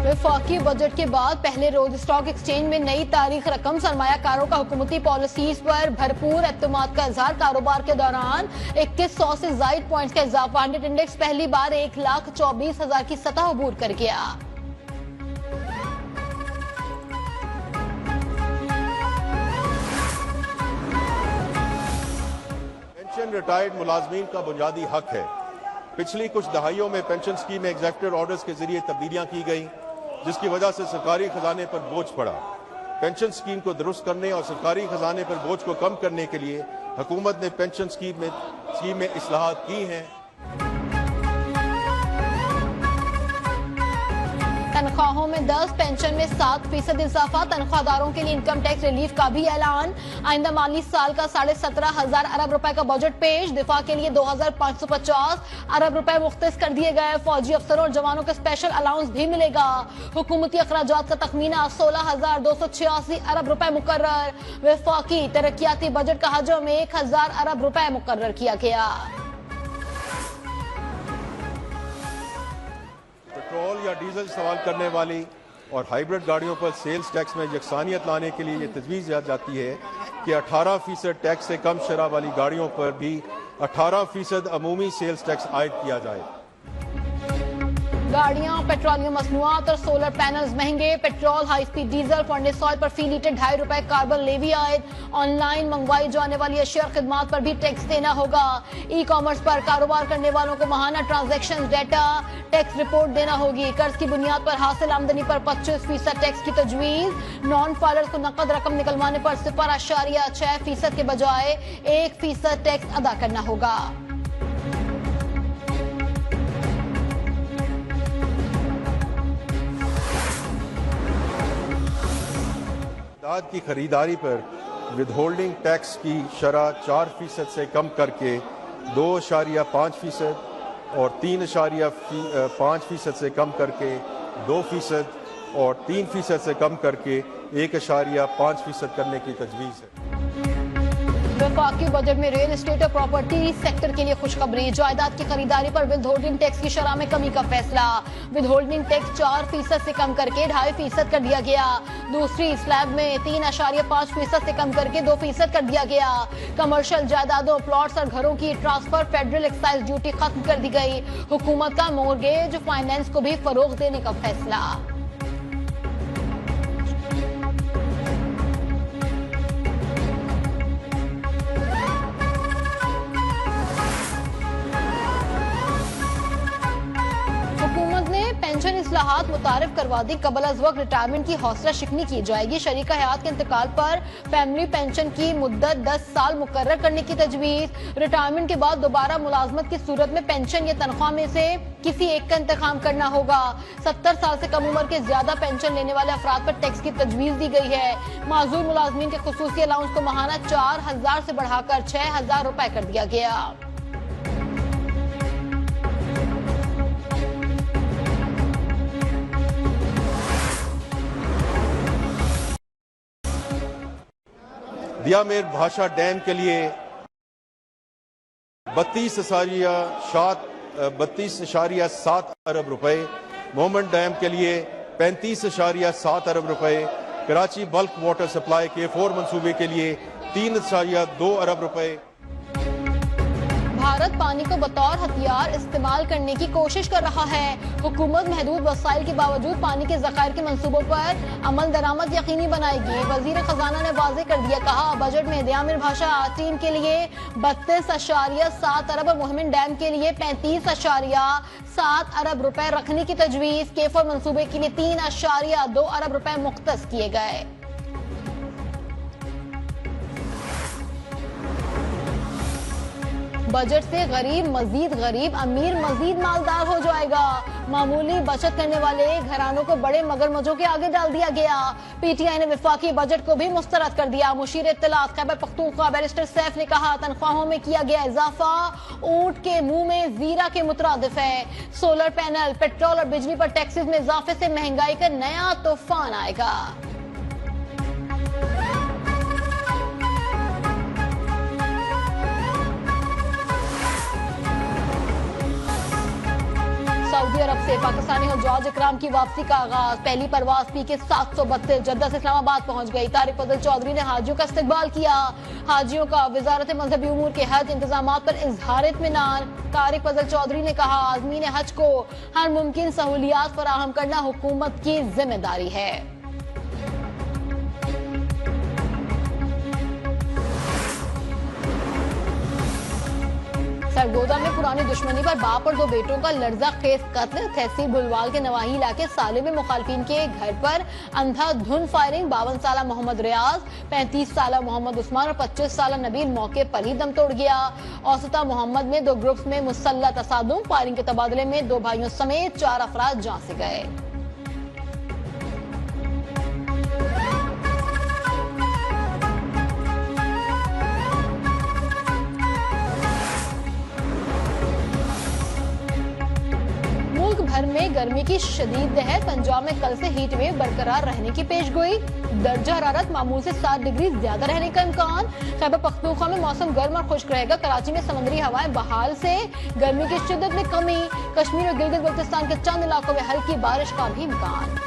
वफाकी बजट के बाद पहले रोज स्टॉक एक्सचेंज में नई तारीख रकम सरमायाकारों का हुकूमती पॉलिसीज पर भरपूर एतमाद का इजहार। कारोबार के दौरान 2100 से जायद पॉइंट्स का इजाफा। हंड्रेड इंडेक्स पहली बार 1,24,000 की सतह अबूर कर गया। पेंशन रिटायर्ड मुलाजमीन का बुनियादी हक है। पिछली कुछ दहाइयों में पेंशन स्कीम में एग्जीक्यूटिव ऑर्डर्स के जरिए तब्दीलियां की गई, जिसकी वजह से सरकारी खजाने पर बोझ पड़ा। पेंशन स्कीम को दुरुस्त करने और सरकारी खजाने पर बोझ को कम करने के लिए हुकूमत ने पेंशन स्कीम में इस्लाहात की हैं। तनख्वाहों में 10, पेंशन में 7% इजाफा। तनख्वाहदारों के लिए इनकम टैक्स रिलीफ का भी ऐलान। आइंदा माली साल का 17,500 अरब रुपए का बजट पेश। दिफा के लिए 2,550 अरब रुपए मुख्तस कर दिए गए। फौजी अफसरों और जवानों को स्पेशल अलाउंस भी मिलेगा। हुकूमती अखराजात का तखमीना 16,286 अरब रुपए मुकर्रर। वफाकी तरक्याती बजट का हजम 1,000 अरब रुपए मुकर्रर किया गया। पेट्रोल या डीजल इस्तेमाल करने वाली और हाइब्रिड गाड़ियों पर सेल्स टैक्स में यकसानियत लाने के लिए ये तजवीज़ दी जाती है कि 18% टैक्स से कम शरह वाली गाड़ियों पर भी 18% अमूमी सेल्स टैक्स आयद किया जाए। गाड़ियां, पेट्रोलियम मसनूआत और सोलर पैनल्स महंगे। Petrol, high speed diesel, furnace oil पर फी लीटर 2.5 रुपए कार्बन लेवी आयद। ऑनलाइन मंगवाई जाने वाली अशिया और खिदमात पर भी टैक्स देना होगा। ई कॉमर्स पर कारोबार करने वालों को माहाना ट्रांजैक्शन डेटा टैक्स रिपोर्ट देना होगी। कर्ज की बुनियाद पर हासिल आमदनी पर 25% टैक्स की तजवीज। नॉन फाइलर्स को नकद रकम निकलवाने पर 0.6% के बजाय 1% टैक्स अदा करना होगा। दाद की खरीदारी पर विदहोल्डिंग टैक्स की शरह 4% से कम करके 2.5% और 3.5% से कम करके 2% और 3% से कम करके 1.5% करने की तजवीज़ है। वफाकी बजट में रियल एस्टेट और प्रॉपर्टी सेक्टर के लिए खुशखबरी। जायदाद की खरीदारी पर विदहोल्डिंग टैक्स की शरह में कमी का फैसला। विदहोल्डिंग टैक्स 4% से कम करके 2.5% कर दिया गया। दूसरी स्लैब में 3.5% से कम करके 2% कर दिया गया। कमर्शियल जायदादों, प्लॉट्स और घरों की ट्रांसफर फेडरल एक्साइज ड्यूटी खत्म कर दी गई। हुकूमत का मोर्गेज फाइनेंस को भी फरोग देने का फैसला। पेंशन इस्लाहात मुतारिफ करवा दी। कबल अज वक्त रिटायरमेंट की हौसला शिकनी की जाएगी। शरीका हयात के इंतकाल पर फैमिली पेंशन की मुद्दत 10 साल मुकर्रर करने की तजवीज। रिटायरमेंट के बाद दोबारा मुलाजमत की सूरत में पेंशन या तनख्वाह में से किसी एक का इंतखाम करना होगा। 70 साल से कम उम्र के ज्यादा पेंशन लेने वाले अफराद पर टैक्स की तजवीज दी गई है। माजूर मुलाजमीन के खुसूसी अलाउंस को माहाना 4,000 से बढ़ाकर 6,000 रुपए कर दिया गया। दियामेर भाषा डैम के लिए 32.7 अरब रुपए, मोहम्मद डैम के लिए 35.7 अरब रुपए, कराची बल्क वाटर सप्लाई के 4 मंसूबे के लिए 3.2 अरब रुपए। भारत पानी को बतौर हथियार इस्तेमाल करने की कोशिश कर रहा है। हुकूमत महदूद वसाइल के बावजूद पानी के ज़खायर के मंसूबों पर अमल दरामद यकीनी बनाएगी। वजीर खजाना ने वाजे कर दिया, कहा बजट में दियामिर भाषा 3 के लिए 32.7 अरब और मोहम्मद डैम के लिए 35.7 अरब रुपए रखने की तजवीज। केफर मंसूबे के लिए 3.2 अरब रुपए मुख्तस किए गए। बजट से गरीब मजीद गरीब, अमीर मजीद मालदार हो जाएगा। मामूली बचत करने वाले घरानों को बड़े मगरमच्छों के आगे डाल दिया गया। पीटीआई ने वफाकी बजट को भी मुस्तरद कर दिया। मुशीर इत्तलात खैबर पख्तूनख्वा बैरिस्टर सैफ ने कहा, तनख्वाहों में किया गया इजाफा ऊंट के मुंह में जीरा के मुतरादिफ है। सोलर पैनल, पेट्रोल और बिजली पर टैक्सेस में इजाफे से महंगाई का नया तूफान आएगा। सऊदी अरब से पाकिस्तानी हज्जाज इकराम की वापसी का आगाज। पहली परवाज पी के 732 जद्दा से इस्लामाबाद पहुंच गई। तारिक फजल चौधरी ने हाजियों का इस्तकबाल किया। हाजियों का वजारत मजहबी उमूर के हज इंतजाम पर इजहार इत्मीनान। तारिक फजल चौधरी ने कहा, आज़मीन हज को हर मुमकिन सहूलियात फराहम करना हुकूमत की जिम्मेदारी है। सरगोदा में पुरानी दुश्मनी पर बाप और दो बेटों का लर्जा खेज कत्ल। तहसील बुलवाल के नवाही इलाके साले में मुखालफिन के घर पर अंधाधुंध फायरिंग। 52 साल मोहम्मद रियाज, 35 साल मोहम्मद उस्मान और 25 साल नबील मौके पर ही दम तोड़ गया। औसता मोहम्मद में 2 ग्रुप्स में मुसल्लह तसादुम। फायरिंग के तबादले में 2 भाइयों समेत 4 अफराद जान से गए। भर में गर्मी की शदीद लहर। पंजाब में कल से हीट वेव बरकरार रहने की पेशगोई। दर्जा हरारत मामूल से 7 डिग्री ज्यादा रहने का इम्कान। खैबर पख्तूनख्वा में मौसम गर्म और खुश्क रहेगा। कराची में समुद्री हवाएं बहाल से गर्मी की शिद्दत में कमी। कश्मीर और गिलगित बल्तिस्तान के चंद इलाकों में हल्की बारिश का भी इम्कान।